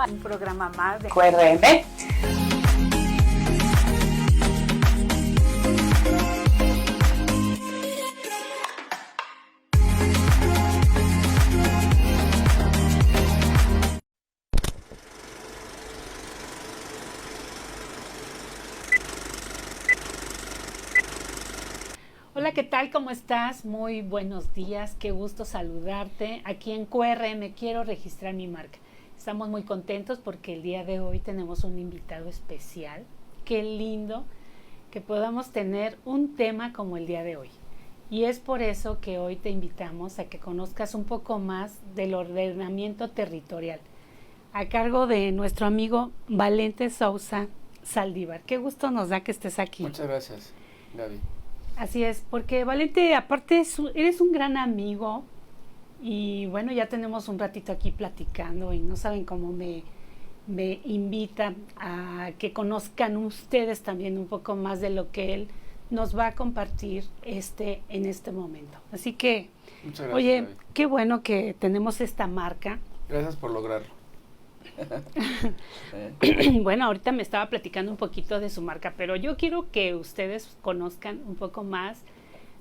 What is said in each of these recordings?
a un programa más de QRM. Hola, ¿qué tal? ¿Cómo estás? Muy buenos días, qué gusto saludarte. Aquí en QRM quiero registrar mi marca. Estamos muy contentos porque el día de hoy tenemos un invitado especial. Qué lindo que podamos tener un tema como el día de hoy. Y es por eso que hoy te invitamos a que conozcas un poco más del ordenamiento territorial, a cargo de nuestro amigo Valente Sousa Saldívar. Qué gusto nos da que estés aquí. Muchas gracias, Gaby. Así es, porque Valente, aparte eres un gran amigo y bueno, ya tenemos un ratito aquí platicando y no saben cómo me invita a que conozcan ustedes también un poco más de lo que él nos va a compartir en este momento. Así que, muchas gracias, oye, Gaby. qué bueno que tenemos esta marca. Gracias por lograrlo. Bueno, ahorita me estaba platicando un poquito de su marca, pero yo quiero que ustedes conozcan un poco más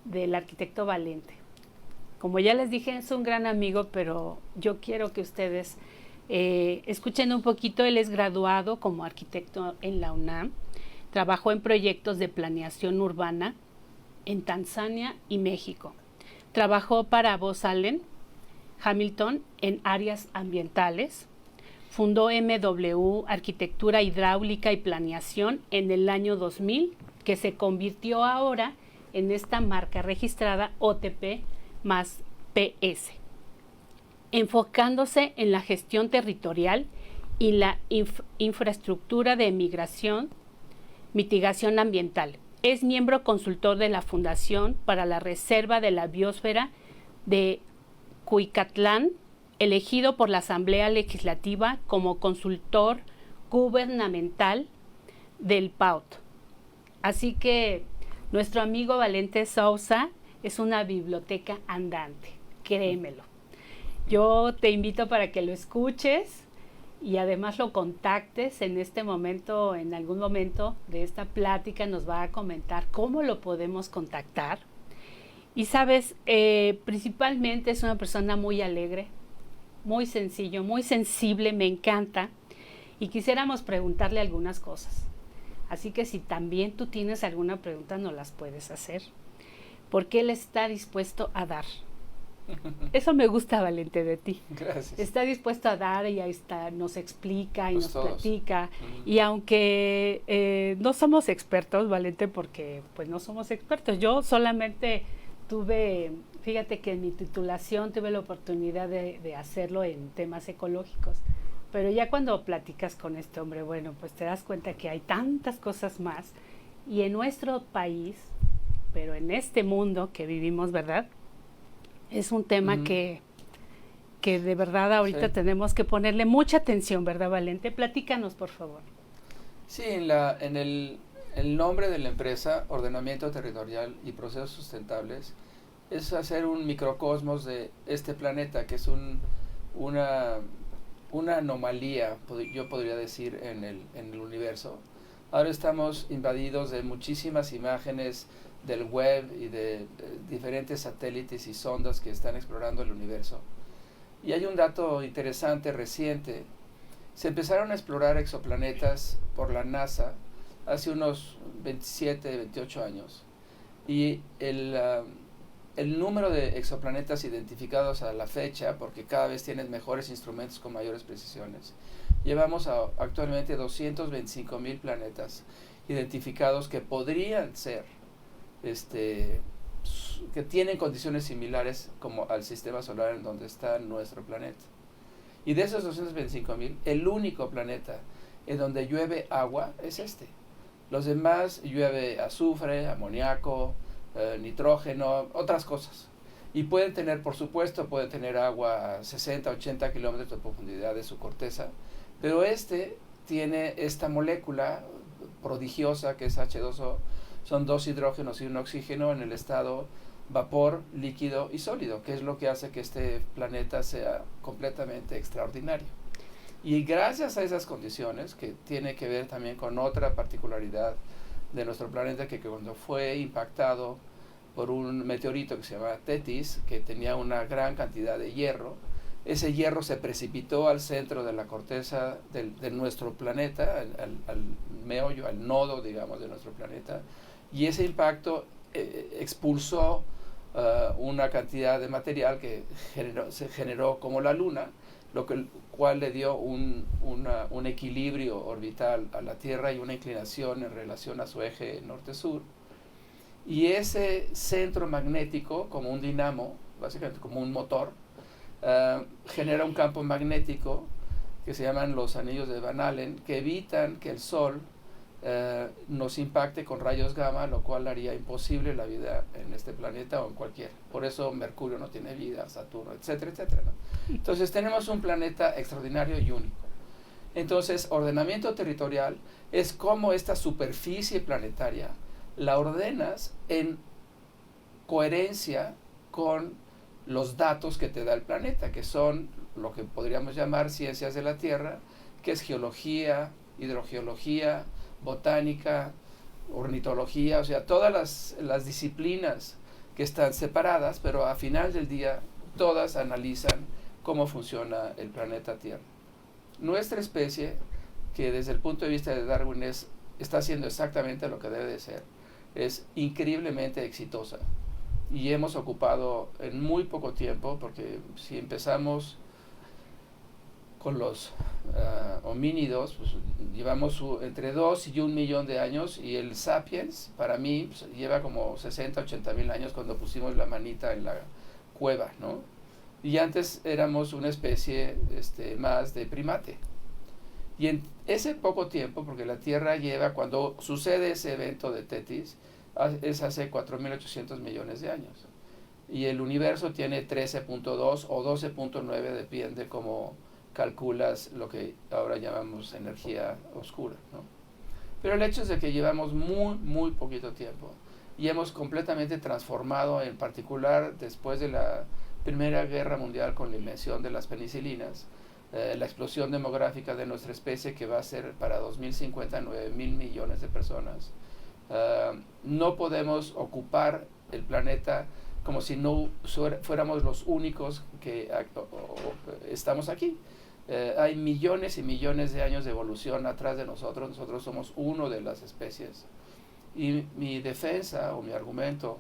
del arquitecto Valente. Como ya les dije, es un gran amigo, pero yo quiero que ustedes escuchen un poquito. Él es graduado como arquitecto en la UNAM, trabajó en proyectos de planeación urbana en Tanzania y México. Trabajó para Booz Allen Hamilton en áreas ambientales. Fundó MW Arquitectura Hidráulica y Planeación en el año 2000, que se convirtió ahora en esta marca registrada OTP más PS, enfocándose en la gestión territorial y la infraestructura de migración, mitigación ambiental. Es miembro consultor de la Fundación para la Reserva de la Biosfera de Cuicatlán, elegido por la Asamblea Legislativa como consultor gubernamental del PAUT. Así que nuestro amigo Valente Sousa es una biblioteca andante, créemelo. Yo te invito para que lo escuches y además lo contactes en este momento, en algún momento de esta plática nos va a comentar cómo lo podemos contactar. Y sabes, principalmente es una persona muy alegre, muy sencillo, muy sensible, me encanta, y quisiéramos preguntarle algunas cosas. Así que si también tú tienes alguna pregunta, nos las puedes hacer, porque él está dispuesto a dar. Eso me gusta, Valente, de ti. Gracias. Está dispuesto a dar y ahí está, nos explica y Pues nos todos platica. Y aunque no somos expertos, Valente, porque pues no somos expertos, yo solamente fíjate que en mi titulación tuve la oportunidad de hacerlo en temas ecológicos, pero ya cuando platicas con este hombre, bueno, pues te das cuenta que hay tantas cosas más, y en nuestro país, pero en este mundo que vivimos, ¿verdad? Es un tema que de verdad ahorita tenemos que ponerle mucha atención, ¿verdad, Valente? Platícanos, por favor. Sí, en el nombre de la empresa, Ordenamiento Territorial y Procesos Sustentables, es hacer un microcosmos de este planeta, que es una anomalía, yo podría decir, en el universo. Ahora estamos invadidos de muchísimas imágenes del web y de diferentes satélites y sondas que están explorando el universo. Y hay un dato interesante, reciente. Se empezaron a explorar exoplanetas por la NASA hace unos 27, 28 años. Y el número de exoplanetas identificados a la fecha, porque cada vez tienen mejores instrumentos con mayores precisiones, llevamos actualmente 225,000 planetas identificados que podrían ser, que tienen condiciones similares como al sistema solar en donde está nuestro planeta. Y de esos 225,000, el único planeta en donde llueve agua es este. Los demás llueve azufre, amoníaco, nitrógeno, otras cosas. Y pueden tener, por supuesto, pueden tener agua a 60, 80 kilómetros de profundidad de su corteza, pero tiene esta molécula prodigiosa que es H2O, son dos hidrógenos y un oxígeno en el estado vapor, líquido y sólido, que es lo que hace que este planeta sea completamente extraordinario. Y gracias a esas condiciones, que tiene que ver también con otra particularidad de nuestro planeta, que cuando fue impactado por un meteorito que se llama Tethys, que tenía una gran cantidad de hierro, ese hierro se precipitó al centro de la corteza de nuestro planeta, al meollo, al nodo, digamos, de nuestro planeta, y ese impacto expulsó una cantidad de material que se generó como la Luna, cual le dio un equilibrio orbital a la Tierra y una inclinación en relación a su eje norte-sur. Y ese centro magnético, como un dinamo, básicamente como un motor, genera un campo magnético que se llaman los anillos de Van Allen, que evitan que el Sol nos impacte con rayos gamma, lo cual haría imposible la vida en este planeta o en cualquier. Por eso Mercurio no tiene vida, Saturno, etcétera, etcétera, ¿no? Entonces tenemos un planeta extraordinario y único. Entonces, ordenamiento territorial es como esta superficie planetaria la ordenas en coherencia con los datos que te da el planeta, que son lo que podríamos llamar ciencias de la Tierra, que es geología, hidrogeología, botánica, ornitología, o sea, todas las disciplinas que están separadas, pero a final del día todas analizan cómo funciona el planeta Tierra. Nuestra especie, que desde el punto de vista de Darwin está haciendo exactamente lo que debe de ser, es increíblemente exitosa, y hemos ocupado en muy poco tiempo, porque si empezamos con los homínidos, pues llevamos entre 2 y 1 millón de años, y el Sapiens, para mí, pues, lleva como 60, 80 mil años cuando pusimos la manita en la cueva, ¿no? Y antes éramos una especie más de primate. Y en ese poco tiempo, porque la Tierra cuando sucede ese evento de Tethys, es hace 4.800 millones de años. Y el universo tiene 13.2 o 12.9, depende cómo calculas lo que ahora llamamos energía oscura, ¿no? Pero el hecho es de que llevamos muy, muy poquito tiempo y hemos completamente transformado, en particular después de la Primera Guerra Mundial con la invención de las penicilinas, la explosión demográfica de nuestra especie, que va a ser para 2050 9.000 millones de personas. No podemos ocupar el planeta como si no fuéramos los únicos que estamos aquí. Hay millones y millones de años de evolución atrás de nosotros. Nosotros somos uno de las especies. Y mi defensa o mi argumento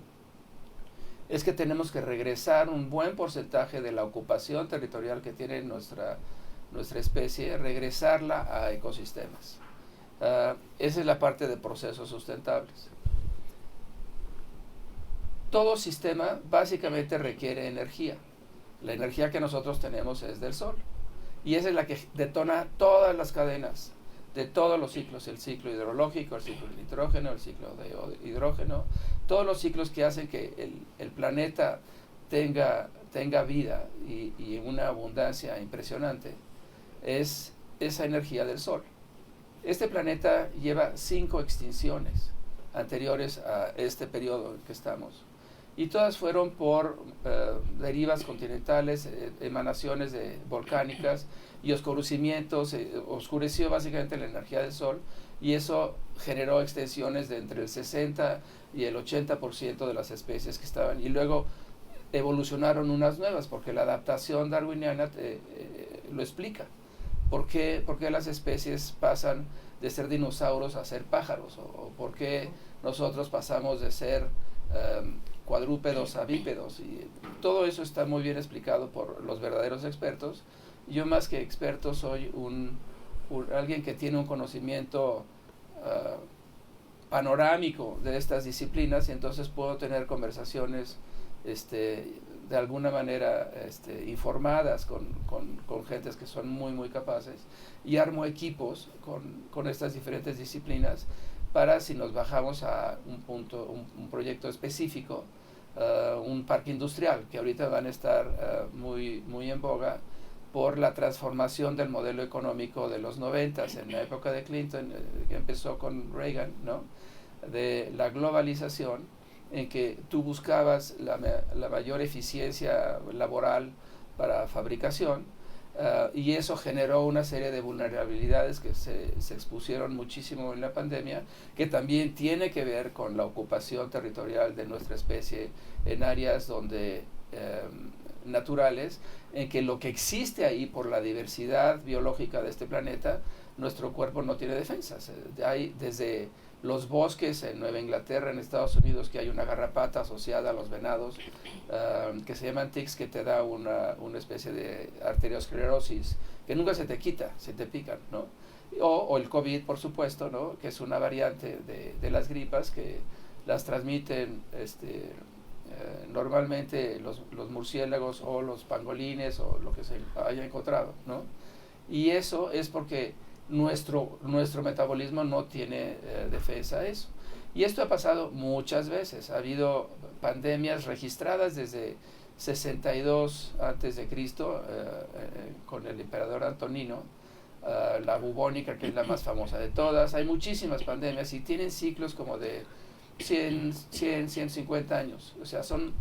es que tenemos que regresar un buen porcentaje de la ocupación territorial que tiene nuestra especie, regresarla a ecosistemas. Esa es la parte de procesos sustentables. Todo sistema básicamente requiere energía. La energía que nosotros tenemos es del Sol. Y esa es la que detona todas las cadenas de todos los ciclos: el ciclo hidrológico, el ciclo de nitrógeno, el ciclo de hidrógeno, todos los ciclos que hacen que el planeta tenga vida y una abundancia impresionante. Es esa energía del Sol. Este planeta lleva 5 extinciones anteriores a este periodo en que estamos, y todas fueron por derivas continentales, emanaciones volcánicas y oscurecimientos. Oscureció básicamente la energía del Sol, y eso generó extensiones de entre el 60 y el 80% de las especies que estaban, y luego evolucionaron unas nuevas, porque la adaptación darwiniana lo explica. ¿Por qué las especies pasan de ser dinosaurios a ser pájaros? ¿O por qué nosotros pasamos de ser cuadrúpedos a bípedos? Y todo eso está muy bien explicado por los verdaderos expertos. Yo, más que experto, soy alguien que tiene un conocimiento panorámico de estas disciplinas, y entonces puedo tener conversaciones de alguna manera informadas con gentes que son muy, muy capaces, y armo equipos con estas diferentes disciplinas para, si nos bajamos a un proyecto específico, un parque industrial, que ahorita van a estar muy, muy en boga por la transformación del modelo económico de los 90s, en la época de Clinton, que empezó con Reagan, ¿no? De la globalización, en que tú buscabas la mayor eficiencia laboral para fabricación, Y eso generó una serie de vulnerabilidades que se expusieron muchísimo en la pandemia, que también tiene que ver con la ocupación territorial de nuestra especie en áreas donde naturales, en que lo que existe ahí por la diversidad biológica de este planeta, nuestro cuerpo no tiene defensas. Hay desde los bosques en Nueva Inglaterra, en Estados Unidos, que hay una garrapata asociada a los venados, que se llaman tics, que te da una especie de arteriosclerosis, que nunca se te quita, se te pican, ¿no? O el COVID, por supuesto, ¿no? Que es una variante de las gripas que las transmiten normalmente los murciélagos o los pangolines o lo que se haya encontrado, ¿no? Y eso es porque nuestro metabolismo no tiene defensa a eso. Y esto ha pasado muchas veces. Ha habido pandemias registradas desde 62 antes de Cristo con el emperador Antonino, la bubónica, que es la más famosa de todas. Hay muchísimas pandemias y tienen ciclos como de 150 años. O sea, son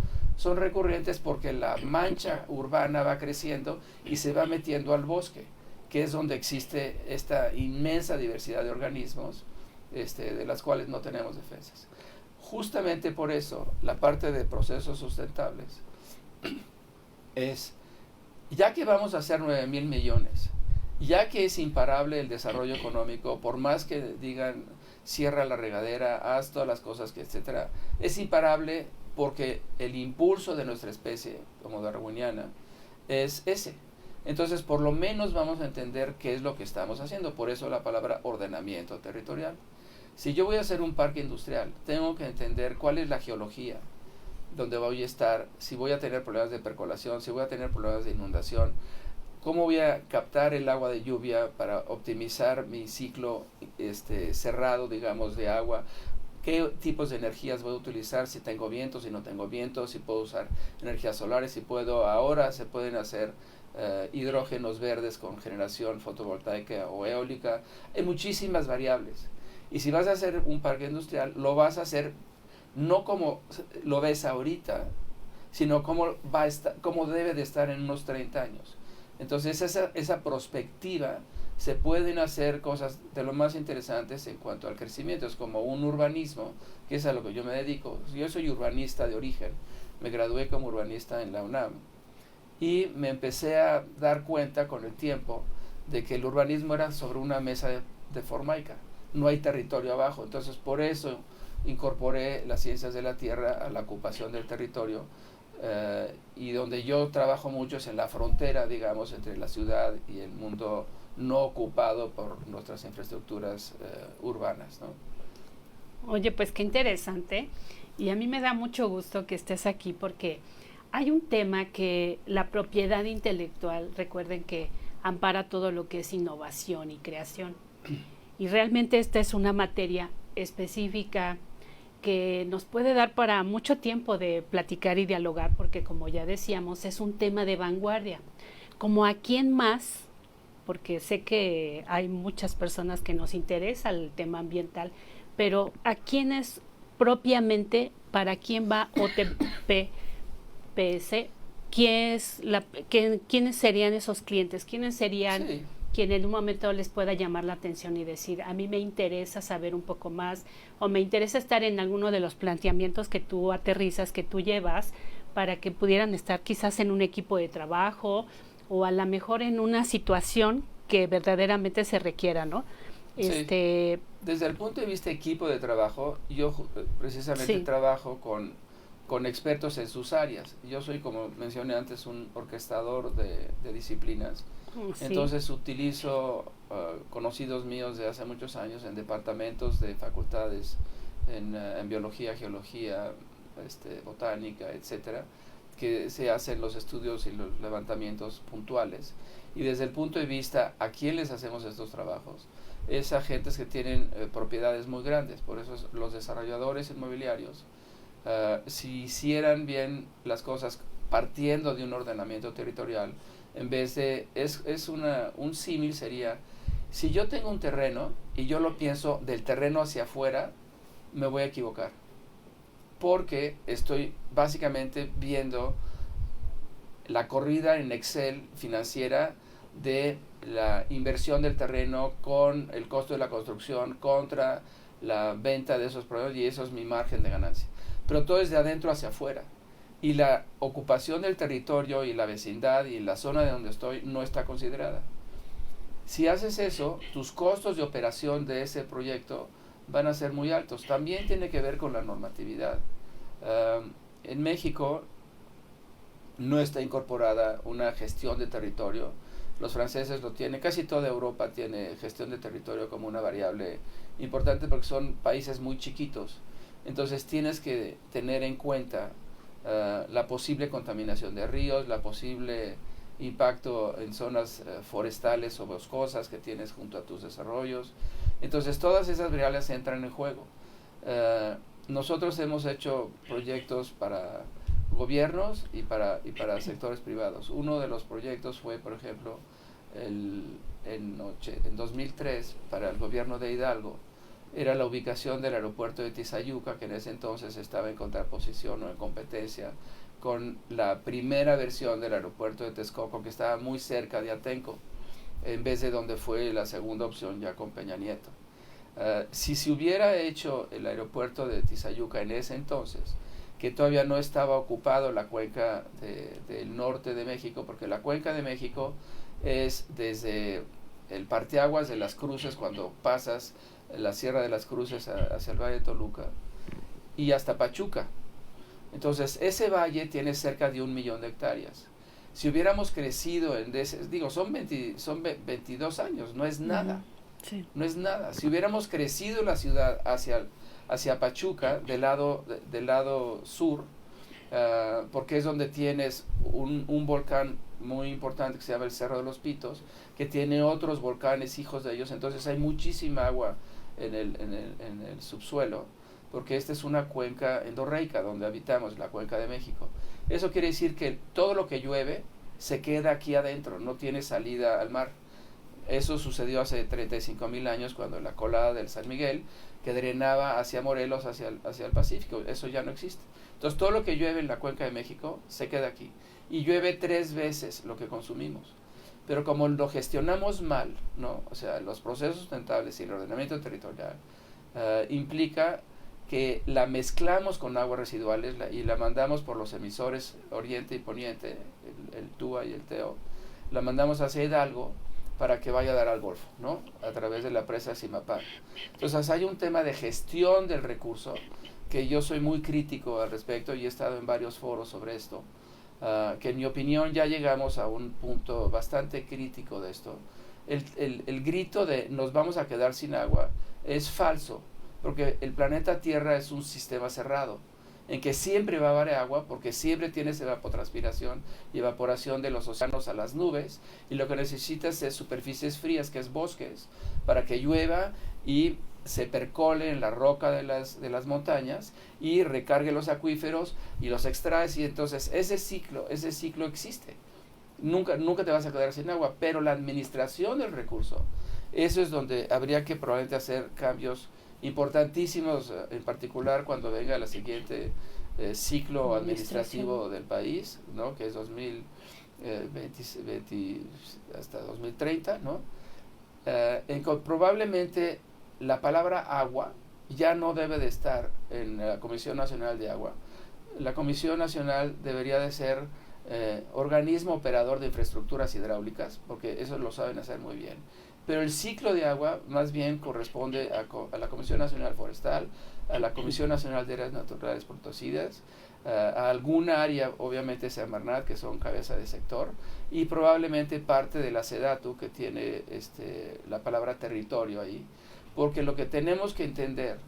recurrentes porque la mancha urbana va creciendo y se va metiendo al bosque, que es donde existe esta inmensa diversidad de organismos, de las cuales no tenemos defensas. Justamente por eso, la parte de procesos sustentables es, ya que vamos a hacer 9,000 millones, ya que es imparable el desarrollo económico, por más que digan, cierra la regadera, haz todas las cosas, etcétera, es imparable porque el impulso de nuestra especie, como darwiniana, es ese. Entonces, por lo menos vamos a entender qué es lo que estamos haciendo. Por eso la palabra ordenamiento territorial. Si yo voy a hacer un parque industrial, tengo que entender cuál es la geología donde voy a estar, si voy a tener problemas de percolación, si voy a tener problemas de inundación, cómo voy a captar el agua de lluvia para optimizar mi ciclo cerrado, digamos, de agua, qué tipos de energías voy a utilizar, si tengo viento, si no tengo viento, si puedo usar energías solares, si puedo, ahora se pueden hacer hidrógenos verdes con generación fotovoltaica o eólica. Hay muchísimas variables. Y si vas a hacer un parque industrial, lo vas a hacer no como lo ves ahorita, sino como debe de estar en unos 30 años. Entonces esa perspectiva, se pueden hacer cosas de lo más interesantes en cuanto al crecimiento. Es como un urbanismo, que es a lo que yo me dedico. Yo soy urbanista de origen, me gradué como urbanista en la UNAM y me empecé a dar cuenta con el tiempo de que el urbanismo era sobre una mesa de formaica, no hay territorio abajo. Entonces por eso incorporé las ciencias de la tierra a la ocupación del territorio, y donde yo trabajo mucho es en la frontera, digamos, entre la ciudad y el mundo no ocupado por nuestras infraestructuras urbanas, ¿no? Oye, pues qué interesante, y a mí me da mucho gusto que estés aquí porque hay un tema que la propiedad intelectual, recuerden que ampara todo lo que es innovación y creación, y realmente esta es una materia específica que nos puede dar para mucho tiempo de platicar y dialogar, porque como ya decíamos, es un tema de vanguardia. Como a quién más, porque sé que hay muchas personas que nos interesa el tema ambiental, pero a quién es propiamente, para quién va OTPS, quiénes serían esos clientes, quiénes serían... Sí. Quien en un momento les pueda llamar la atención y decir, a mí me interesa saber un poco más, o me interesa estar en alguno de los planteamientos que tú aterrizas, que tú llevas, para que pudieran estar quizás en un equipo de trabajo, o a lo mejor en una situación que verdaderamente se requiera, ¿no? Sí. Desde el punto de vista equipo de trabajo, yo precisamente trabajo con expertos en sus áreas. Yo soy, como mencioné antes, un orquestador de disciplinas. Entonces utilizo conocidos míos de hace muchos años en departamentos de facultades en biología, geología, botánica, etcétera, que se hacen los estudios y los levantamientos puntuales. Y desde el punto de vista a quién les hacemos estos trabajos, es a gentes que tienen propiedades muy grandes. Por eso los desarrolladores inmobiliarios, si hicieran bien las cosas partiendo de un ordenamiento territorial, en vez de, un símil sería, si yo tengo un terreno y yo lo pienso del terreno hacia afuera, me voy a equivocar, porque estoy básicamente viendo la corrida en Excel financiera de la inversión del terreno con el costo de la construcción contra la venta de esos productos, y eso es mi margen de ganancia. Pero todo es de adentro hacia afuera. Y la ocupación del territorio y la vecindad y la zona de donde estoy no está considerada. Si haces eso, tus costos de operación de ese proyecto van a ser muy altos. También tiene que ver con la normatividad. En México no está incorporada una gestión de territorio. Los franceses lo tienen, casi toda Europa tiene gestión de territorio como una variable importante porque son países muy chiquitos. Entonces tienes que tener en cuenta la posible contaminación de ríos, la posible impacto en zonas forestales o boscosas que tienes junto a tus desarrollos. Entonces todas esas variables entran en juego. Nosotros hemos hecho proyectos para gobiernos y para sectores privados. Uno de los proyectos fue, por ejemplo, en 2003 para el gobierno de Hidalgo. Era la ubicación del aeropuerto de Tizayuca, que en ese entonces estaba en contraposición o en competencia con la primera versión del aeropuerto de Texcoco, que estaba muy cerca de Atenco, en vez de donde fue la segunda opción ya con Peña Nieto. Si se hubiera hecho el aeropuerto de Tizayuca en ese entonces, que todavía no estaba ocupado la cuenca del norte de México, porque la cuenca de México es desde el parteaguas de Las Cruces, cuando pasas la Sierra de las Cruces hacia el Valle de Toluca, y hasta Pachuca. Entonces ese valle tiene cerca de 1 millón de hectáreas. Si hubiéramos crecido son 22 años, no es nada. Sí. No es nada. Si hubiéramos crecido la ciudad hacia Pachuca, del lado sur, porque es donde tienes un volcán muy importante que se llama el Cerro de los Pitos, que tiene otros volcanes hijos de ellos, entonces hay muchísima agua en el subsuelo, porque esta es una cuenca endorreica donde habitamos, la cuenca de México. Eso quiere decir que todo lo que llueve se queda aquí adentro, no tiene salida al mar. Eso sucedió hace 35,000 años, cuando la colada del San Miguel, que drenaba hacia Morelos, hacia el Pacífico, eso ya no existe. Entonces todo lo que llueve en la cuenca de México se queda aquí, y llueve 3 veces lo que consumimos. Pero como lo gestionamos mal, ¿no? O sea, los procesos sustentables y el ordenamiento territorial implica que la mezclamos con aguas residuales y la mandamos por los emisores Oriente y Poniente, el TUA y el TEO, la mandamos hacia Hidalgo para que vaya a dar al Golfo, ¿no? A través de la presa Simapán. Entonces hay un tema de gestión del recurso que yo soy muy crítico al respecto, y he estado en varios foros sobre esto, que en mi opinión ya llegamos a un punto bastante crítico de esto. El grito de nos vamos a quedar sin agua es falso, porque el planeta Tierra es un sistema cerrado, en que siempre va a haber agua, porque siempre tienes evapotranspiración y evaporación de los océanos a las nubes, y lo que necesitas es superficies frías, que es bosques, para que llueva y se percole en la roca de las montañas y recargue los acuíferos y los extraes, y entonces ese ciclo existe. Nunca te vas a quedar sin agua, pero la administración del recurso, eso es donde habría que probablemente hacer cambios importantísimos, en particular cuando venga el siguiente ciclo administrativo del país, ¿no? Que es 2020 hasta 2030, ¿no? Probablemente la palabra agua ya no debe de estar en la Comisión Nacional de Agua. La Comisión Nacional debería de ser organismo operador de infraestructuras hidráulicas, porque eso lo saben hacer muy bien. Pero el ciclo de agua más bien corresponde a la Comisión Nacional Forestal, a la Comisión Nacional de Áreas Naturales Protegidas, a alguna área, obviamente Semarnat, que son cabeza de sector, y probablemente parte de la SEDATU, que tiene la palabra territorio ahí, porque lo que tenemos que entender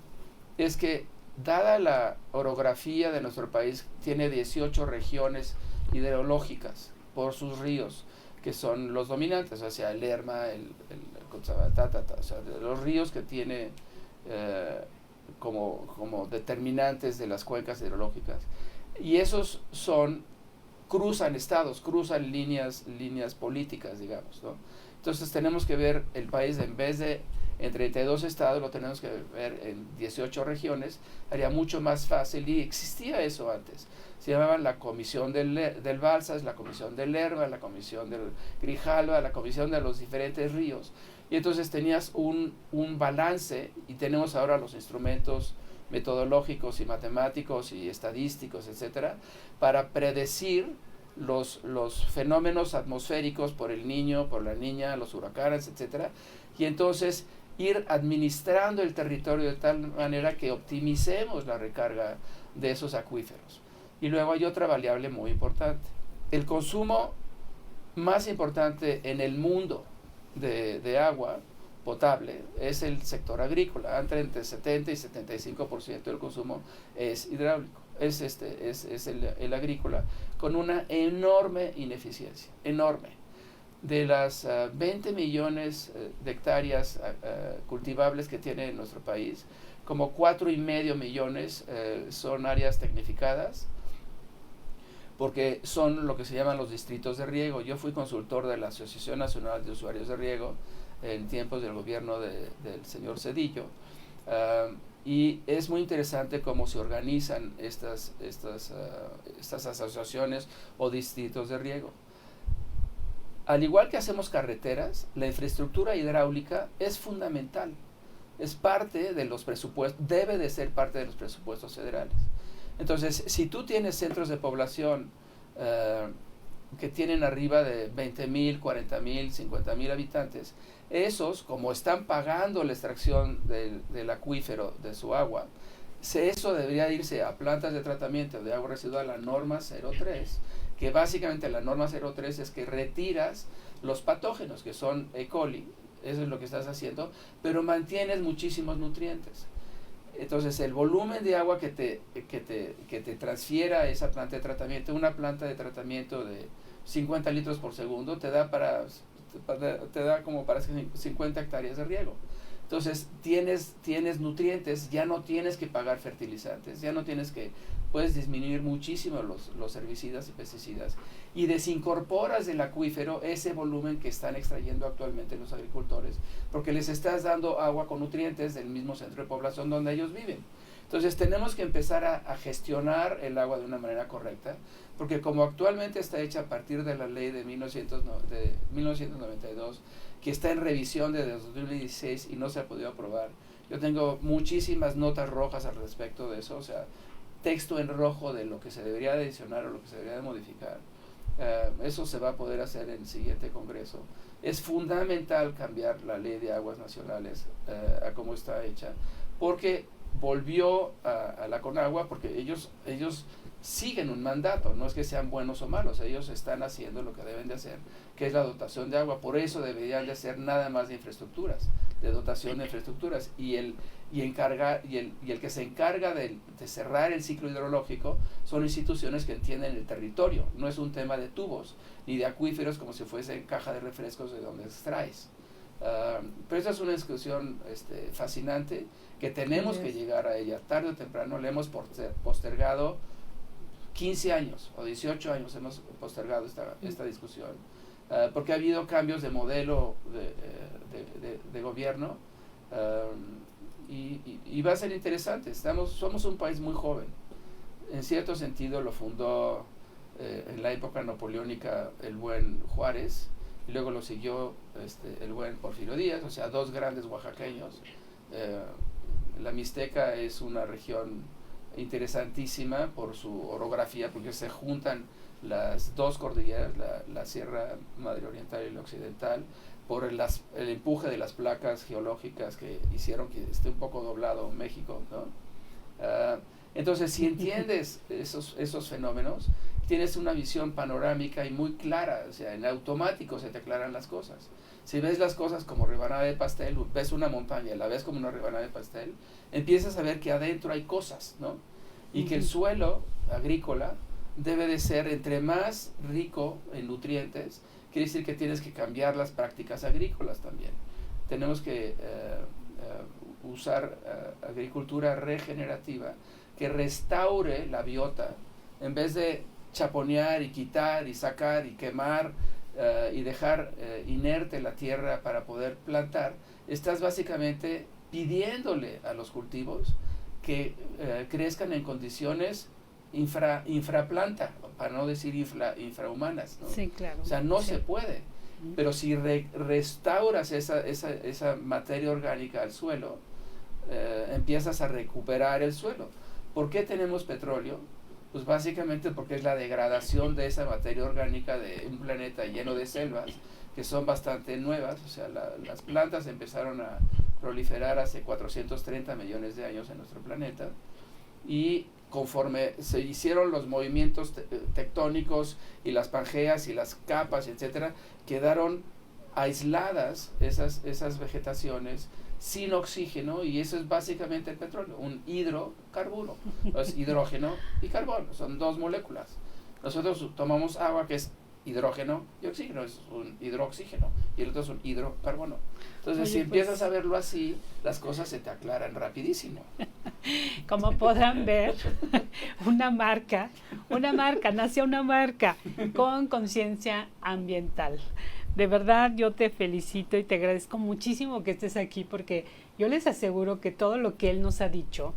es que, dada la orografía de nuestro país, tiene 18 regiones hidrológicas por sus ríos, que son los dominantes, o sea, el Lerma, el o sea, los ríos que tiene como determinantes de las cuencas hidrológicas. Y esos cruzan estados, cruzan líneas políticas, digamos, ¿no? Entonces tenemos que ver el país, en vez de en 32 estados, lo tenemos que ver en 18 regiones, haría mucho más fácil, y existía eso antes. Se llamaban la Comisión del Balsas, la Comisión del Lerma, la Comisión del Grijalva, la Comisión de los diferentes ríos, y entonces tenías un balance, y tenemos ahora los instrumentos metodológicos y matemáticos y estadísticos, etcétera, para predecir los fenómenos atmosféricos por el Niño, por la Niña, los huracanes, etcétera, y entonces ir administrando el territorio de tal manera que optimicemos la recarga de esos acuíferos. Y luego hay otra variable muy importante. El consumo más importante en el mundo de agua potable es el sector agrícola. Entre 70 y 75% del consumo es hidráulico, es el agrícola, con una enorme ineficiencia, enorme. De las 20 millones de hectáreas cultivables que tiene nuestro país, como 4,5 millones son áreas tecnificadas, porque son lo que se llaman los distritos de riego. Yo fui consultor de la Asociación Nacional de Usuarios de Riego en tiempos del gobierno del señor Zedillo, y es muy interesante cómo se organizan estas asociaciones o distritos de riego. Al igual que hacemos carreteras, la infraestructura hidráulica es fundamental, es parte de los presupuestos, debe de ser parte de los presupuestos federales. Entonces, si tú tienes centros de población que tienen arriba de 20,000, 40,000, 50,000 habitantes, esos, como están pagando la extracción del acuífero de su agua, eso debería irse a plantas de tratamiento de agua residual, la norma 03, que básicamente la norma 03 es que retiras los patógenos, que son E. coli, eso es lo que estás haciendo, pero mantienes muchísimos nutrientes. Entonces el volumen de agua que te transfiera esa planta de tratamiento, una planta de tratamiento de 50 litros por segundo, te da como para 50 hectáreas de riego. Entonces tienes nutrientes, ya no tienes que pagar fertilizantes, puedes disminuir muchísimo los herbicidas y pesticidas, y desincorporas del acuífero ese volumen que están extrayendo actualmente los agricultores, porque les estás dando agua con nutrientes del mismo centro de población donde ellos viven. Entonces tenemos que empezar a gestionar el agua de una manera correcta, porque como actualmente está hecha a partir de la ley de 1992, que está en revisión desde 2016 y no se ha podido aprobar. Yo tengo muchísimas notas rojas al respecto de eso, o sea, texto en rojo de lo que se debería de adicionar o lo que se debería de modificar. Eso se va a poder hacer en el siguiente congreso. Es fundamental cambiar la ley de aguas nacionales a cómo está hecha, porque volvió a la Conagua, porque ellos siguen un mandato, no es que sean buenos o malos, ellos están haciendo lo que deben de hacer, que es la dotación de agua. Por eso deberían de hacer nada más de infraestructuras, de dotación de infraestructuras, y el que se encarga de cerrar el ciclo hidrológico son instituciones que entienden el territorio. No es un tema de tubos ni de acuíferos como si fuese caja de refrescos de donde extraes. Pero esa es una discusión fascinante, que tenemos que llegar a ella tarde o temprano. Le hemos postergado 15 años o 18 años, hemos postergado esta discusión, porque ha habido cambios de modelo de gobierno, y va a ser interesante. Somos un país muy joven. En cierto sentido lo fundó en la época napoleónica el buen Juárez, y luego lo siguió el buen Porfirio Díaz, o sea, dos grandes oaxaqueños. La Mixteca es una región interesantísima por su orografía, porque se juntan las dos cordilleras, la Sierra Madre Oriental y la Occidental, por el empuje de las placas geológicas que hicieron que esté un poco doblado México, ¿no? Entonces, si entiendes esos fenómenos, tienes una visión panorámica y muy clara, o sea, en automático se te aclaran las cosas. Si ves las cosas como rebanada de pastel, ves una montaña y la ves como una rebanada de pastel, empiezas a ver que adentro hay cosas, ¿no? Y que el suelo agrícola debe de ser, entre más rico en nutrientes, quiere decir que tienes que cambiar las prácticas agrícolas también. Tenemos que usar agricultura regenerativa que restaure la biota, en vez de chaponear y quitar y sacar y quemar y dejar inerte la tierra para poder plantar. estás básicamente pidiéndole a los cultivos que crezcan en condiciones infraplanta, para no decir infrahumanas, ¿no? Sí, claro. O sea, no se puede. Pero si restauras esa materia orgánica al suelo, empiezas a recuperar el suelo. ¿Por qué tenemos petróleo? Pues básicamente porque es la degradación de esa materia orgánica de un planeta lleno de selvas, que son bastante nuevas. O sea, las plantas empezaron a proliferar hace 430 millones de años en nuestro planeta, y conforme se hicieron los movimientos tectónicos y las pangeas y las capas, etcétera, quedaron aisladas esas vegetaciones sin oxígeno, y eso es básicamente el petróleo, un hidrocarburo. Es hidrógeno y carbono, son dos moléculas. Nosotros tomamos agua, que es hidrógeno y oxígeno, es un hidrooxígeno, y el otro es un hidrocarbono. Entonces, si empiezas a verlo así, las cosas se te aclaran rapidísimo. Como podrán ver, nació una marca con conciencia ambiental. De verdad, yo te felicito y te agradezco muchísimo que estés aquí, porque yo les aseguro que todo lo que él nos ha dicho,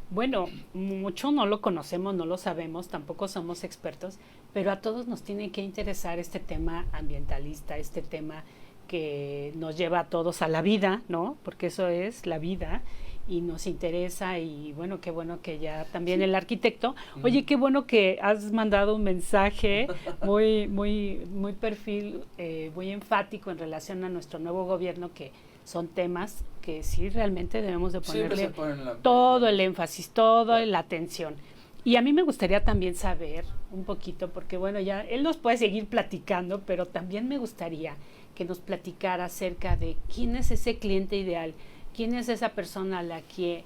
bueno, mucho no lo conocemos, no lo sabemos, tampoco somos expertos, pero a todos nos tiene que interesar este tema ambientalista, este tema que nos lleva a todos a la vida, ¿no? Porque eso es la vida, y nos interesa. Y bueno que ya también el arquitecto, oye, qué bueno que has mandado un mensaje muy perfil, muy enfático en relación a nuestro nuevo gobierno, que son temas que sí realmente debemos de ponerle todo el énfasis, toda la atención. Y a mí me gustaría también saber un poquito, porque bueno, ya él nos puede seguir platicando, pero también me gustaría que nos platicara acerca de quién es ese cliente ideal, quién es esa persona a la que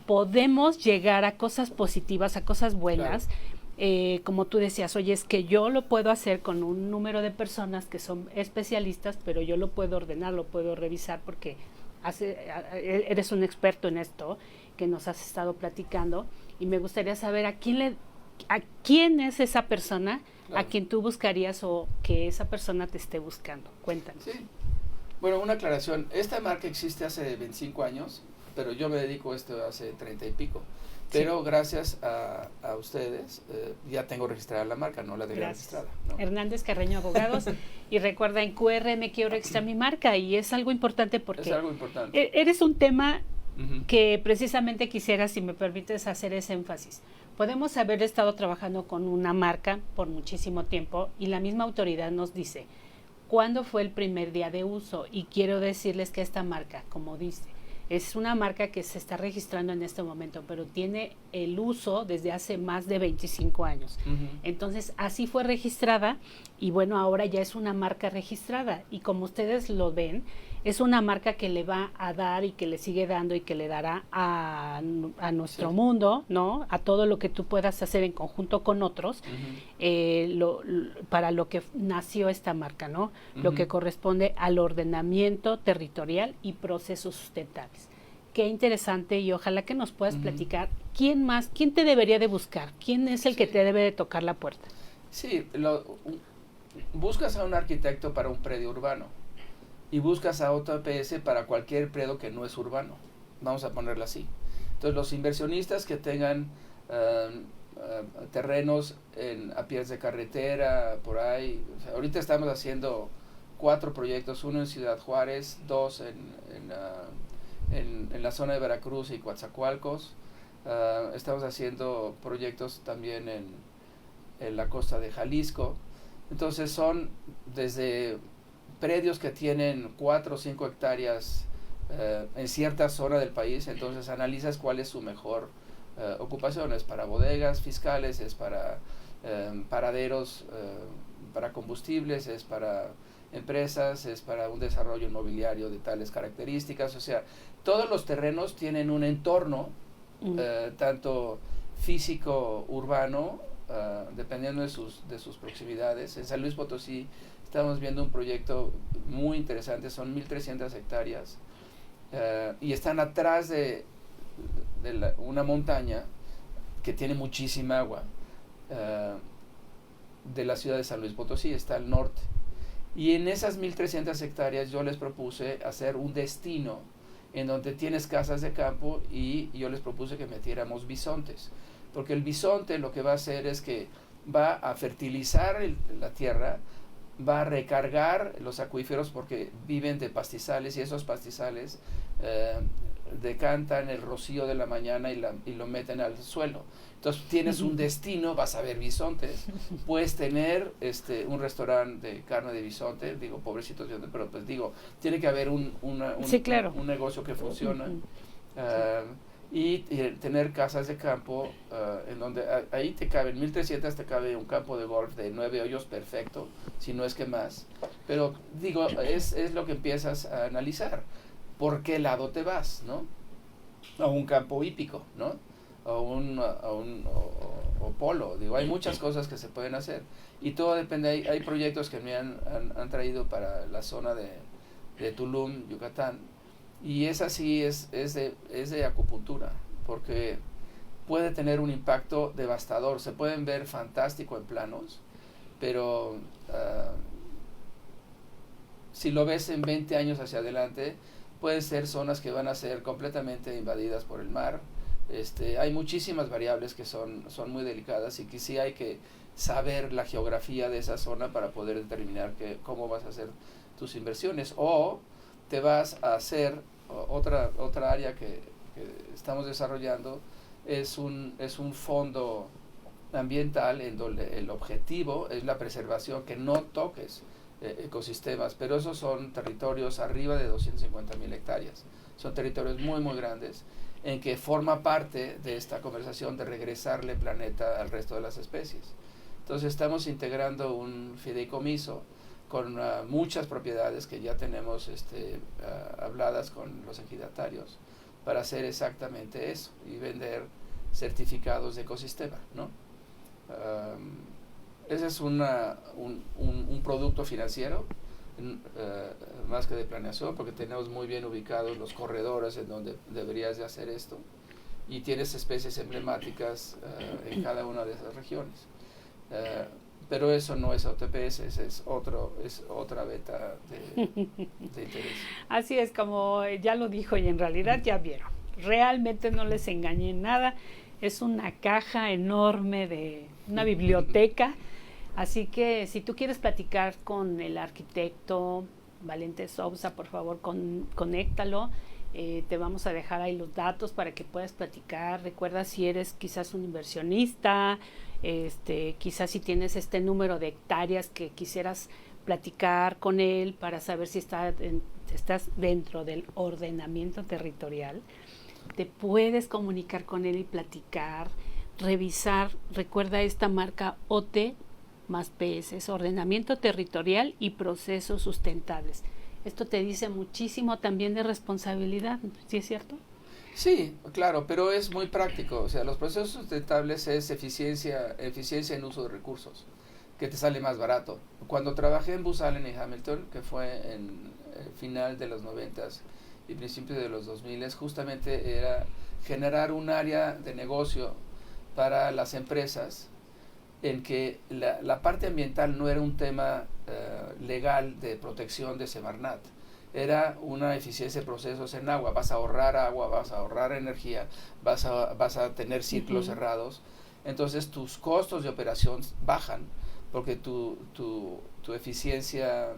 podemos llegar a cosas positivas, a cosas buenas. Claro. Como tú decías, oye, es que yo lo puedo hacer con un número de personas que son especialistas, pero yo lo puedo ordenar, lo puedo revisar, porque eres un experto en esto, que nos has estado platicando, y me gustaría saber a quién es esa persona, claro, a quien tú buscarías, o que esa persona te esté buscando. Cuéntanos. Sí. Bueno, una aclaración. Esta marca existe hace 25 años, pero yo me dedico a esto hace 30 y pico. Pero sí, gracias a ustedes ya tengo registrada la marca, no la dejé registrada, ¿no? Hernández Carreño Abogados. Y recuerda, en QRM quiero registrar mi marca, y es algo importante porque eres un tema que precisamente quisiera, si me permites, hacer ese énfasis. Podemos haber estado trabajando con una marca por muchísimo tiempo, y la misma autoridad nos dice cuándo fue el primer día de uso, y quiero decirles que esta marca, como dice, es una marca que se está registrando en este momento, pero tiene el uso desde hace más de 25 años. Entonces, así fue registrada, y bueno, ahora ya es una marca registrada, y como ustedes lo ven, es una marca que le va a dar, y que le sigue dando, y que le dará a nuestro mundo, ¿no? A todo lo que tú puedas hacer en conjunto con otros, para lo que nació esta marca, ¿no? Lo que corresponde al ordenamiento territorial y procesos sustentables. Qué interesante, y ojalá que nos puedas platicar quién te debería de buscar, quién es el que te debe de tocar la puerta. Sí, buscas a un arquitecto para un predio urbano, y buscas a otro EPS para cualquier predio que no es urbano, vamos a ponerlo así. Entonces, los inversionistas que tengan terrenos a pies de carretera, por ahí, o sea, ahorita estamos haciendo 4 proyectos, uno en Ciudad Juárez, 2 en la zona de Veracruz y Coatzacoalcos. Estamos haciendo proyectos también en la costa de Jalisco. Entonces, son desde predios que tienen 4 o 5 hectáreas en cierta zona del país. Entonces analizas cuál es su mejor ocupación. Es para bodegas fiscales, es para paraderos, para combustibles, es para empresas, es para un desarrollo inmobiliario de tales características. O sea, todos los terrenos tienen un entorno tanto físico, urbano, dependiendo de sus proximidades. En San Luis Potosí estamos viendo un proyecto muy interesante, son 1,300 hectáreas, y están atrás de una montaña que tiene muchísima agua, de la ciudad de San Luis Potosí, está al norte. Y en esas 1.300 hectáreas yo les propuse hacer un destino en donde tienes casas de campo, y yo les propuse que metiéramos bisontes, porque el bisonte lo que va a hacer es que va a fertilizar la tierra, va a recargar los acuíferos porque viven de pastizales, y esos pastizales decantan el rocío de la mañana y lo meten al suelo. Entonces tienes un destino, vas a ver bisontes, puedes tener un restaurante de carne de bisonte, digo, pobrecitos, pero pues digo, tiene que haber un sí, claro, un negocio que funciona. Y tener casas de campo en donde ahí te caben 1.300, te cabe un campo de golf de 9 hoyos perfecto, si no es que más. Pero digo, es lo que empiezas a analizar. ¿Por qué lado te vas, no? A un campo hípico, ¿no? O polo. Digo, hay muchas cosas que se pueden hacer. Y todo depende. Hay proyectos que me han traído para la zona de Tulum, Yucatán. Y esa sí es de acupuntura, porque puede tener un impacto devastador. Se pueden ver fantástico en planos, pero si lo ves en 20 años hacia adelante, pueden ser zonas que van a ser completamente invadidas por el mar. Hay muchísimas variables que son muy delicadas, y que sí hay que saber la geografía de esa zona para poder determinar cómo vas a hacer tus inversiones. O te vas a hacer otra área que estamos desarrollando, es un fondo ambiental en donde el objetivo es la preservación, que no toques ecosistemas, pero esos son territorios arriba de 250,000 hectáreas, son territorios muy muy grandes, en que forma parte de esta conversación de regresarle planeta al resto de las especies. Entonces estamos integrando un fideicomiso con muchas propiedades que ya tenemos habladas con los ejidatarios, para hacer exactamente eso y vender certificados de ecosistema, ¿no? Ese es un producto financiero, más que de planeación, porque tenemos muy bien ubicados los corredores en donde deberías de hacer esto, y tienes especies emblemáticas en cada una de esas regiones. Pero eso no es OTPS, es otra beta de interés. Así es, como ya lo dijo, y en realidad ya vieron, realmente no les engañé en nada, es una caja enorme de una biblioteca. Así que si tú quieres platicar con el arquitecto Valente Sousa, por favor, conéctalo. Te vamos a dejar ahí los datos para que puedas platicar. Recuerda, si eres quizás un inversionista, quizás si tienes este número de hectáreas que quisieras platicar con él para saber si estás dentro del ordenamiento territorial, te puedes comunicar con él y platicar, revisar. Recuerda esta marca OT más PS, es ordenamiento territorial y procesos sustentables. Esto te dice muchísimo también de responsabilidad, ¿sí es cierto? Sí, claro, pero es muy práctico. O sea, los procesos sustentables es eficiencia en uso de recursos, que te sale más barato. Cuando trabajé en Booz Allen y Hamilton, que fue en el final de los 90s y principios de los 2000s, justamente era generar un área de negocio para las empresas en que la parte ambiental no era un tema legal de protección de Semarnat, era una eficiencia de procesos en agua. Vas a ahorrar energía, vas a tener ciclos cerrados, entonces tus costos de operación bajan, porque tu eficiencia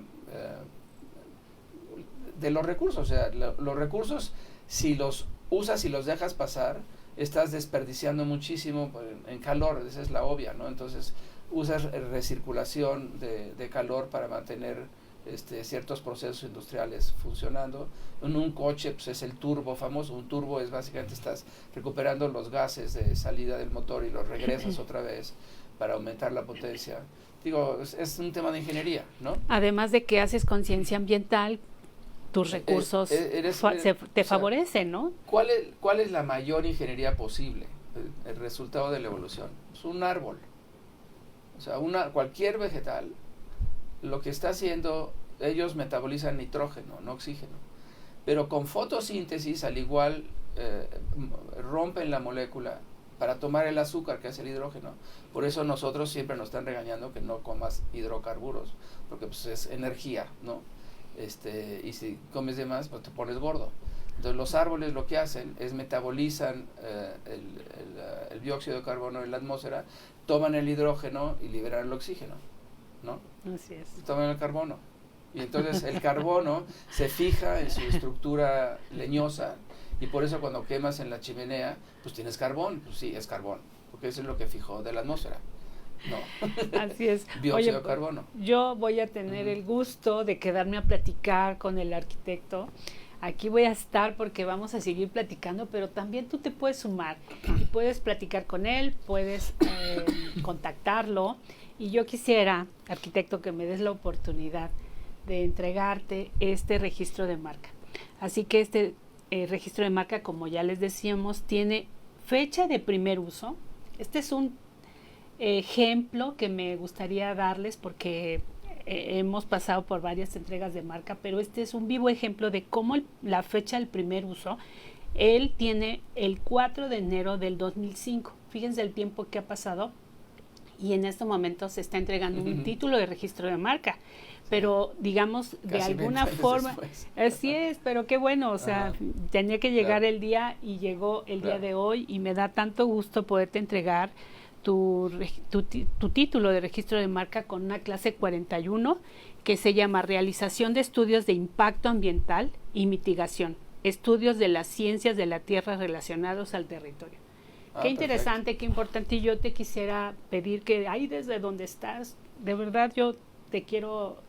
de los recursos, o sea, los recursos, si los usas y los dejas pasar, estás desperdiciando muchísimo en calor, esa es la obvia, ¿no? Entonces usas recirculación de calor para mantener ciertos procesos industriales funcionando. En un coche, pues, es el turbo famoso. Un turbo es básicamente estás recuperando los gases de salida del motor y los regresas otra vez para aumentar la potencia. Digo, es un tema de ingeniería, ¿no? Además de que haces conciencia ambiental, tus recursos te favorecen, ¿no? ¿Cuál es la mayor ingeniería posible? El resultado de la evolución. Es un árbol. O sea, cualquier vegetal, lo que está haciendo, ellos metabolizan nitrógeno, no oxígeno. Pero con fotosíntesis, al igual, rompen la molécula para tomar el azúcar que es el hidrógeno. Por eso nosotros siempre nos están regañando que no comas hidrocarburos, porque pues es energía, ¿no? Y si comes de más, pues te pones gordo. Entonces los árboles lo que hacen es metabolizan el dióxido de carbono en la atmósfera, toman el hidrógeno y liberan el oxígeno, ¿no? Así es. Toman el carbono. Y entonces el carbono se fija en su estructura leñosa, y por eso cuando quemas en la chimenea, pues tienes carbón. Pues sí, es carbón, porque eso es lo que fijó de la atmósfera. No. Así es. Dióxido de carbono. Yo voy a tener el gusto de quedarme a platicar con el arquitecto. Aquí voy a estar porque vamos a seguir platicando, pero también tú te puedes sumar y puedes platicar con él, puedes contactarlo. Y yo quisiera, arquitecto, que me des la oportunidad de entregarte este registro de marca. Así que este registro de marca, como ya les decíamos, tiene fecha de primer uso. Este es un ejemplo que me gustaría darles porque hemos pasado por varias entregas de marca, pero este es un vivo ejemplo de cómo la fecha del primer uso, él tiene el 4 de enero del 2005. Fíjense el tiempo que ha pasado y en este momento se está entregando un título de registro de marca. Pero digamos, de alguna forma, así es, pero qué bueno, o sea, tenía que llegar el día y llegó el día de hoy, y me da tanto gusto poderte entregar tu título de registro de marca con una clase 41 que se llama Realización de Estudios de Impacto Ambiental y Mitigación, Estudios de las Ciencias de la Tierra relacionados al territorio. Qué interesante, perfecto. Qué importante. Y yo te quisiera pedir que ahí desde donde estás, de verdad yo te quiero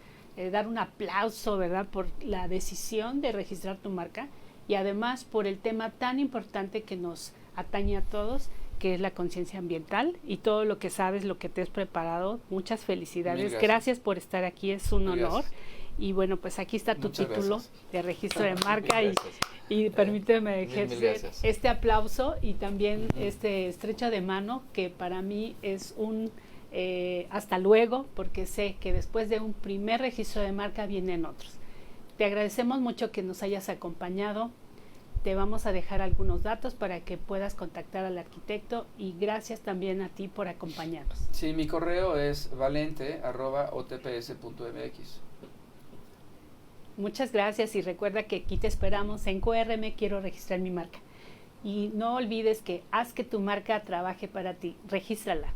dar un aplauso, ¿verdad?, por la decisión de registrar tu marca y además por el tema tan importante que nos atañe a todos, que es la conciencia ambiental y todo lo que sabes, lo que te has preparado. Muchas felicidades. Gracias por estar aquí, es un honor. Y bueno, pues aquí está tu título de registro de marca y permíteme ejercer este aplauso y también este estrecho de mano que para mí es un hasta luego, porque sé que después de un primer registro de marca vienen otros. Te agradecemos mucho que nos hayas acompañado. Te vamos a dejar algunos datos para que puedas contactar al arquitecto y gracias también a ti por acompañarnos. Sí, mi correo es valente@otps.mx. Muchas gracias y recuerda que aquí te esperamos en QRM Quiero Registrar Mi Marca. Y no olvides que haz que tu marca trabaje para ti. Regístrala.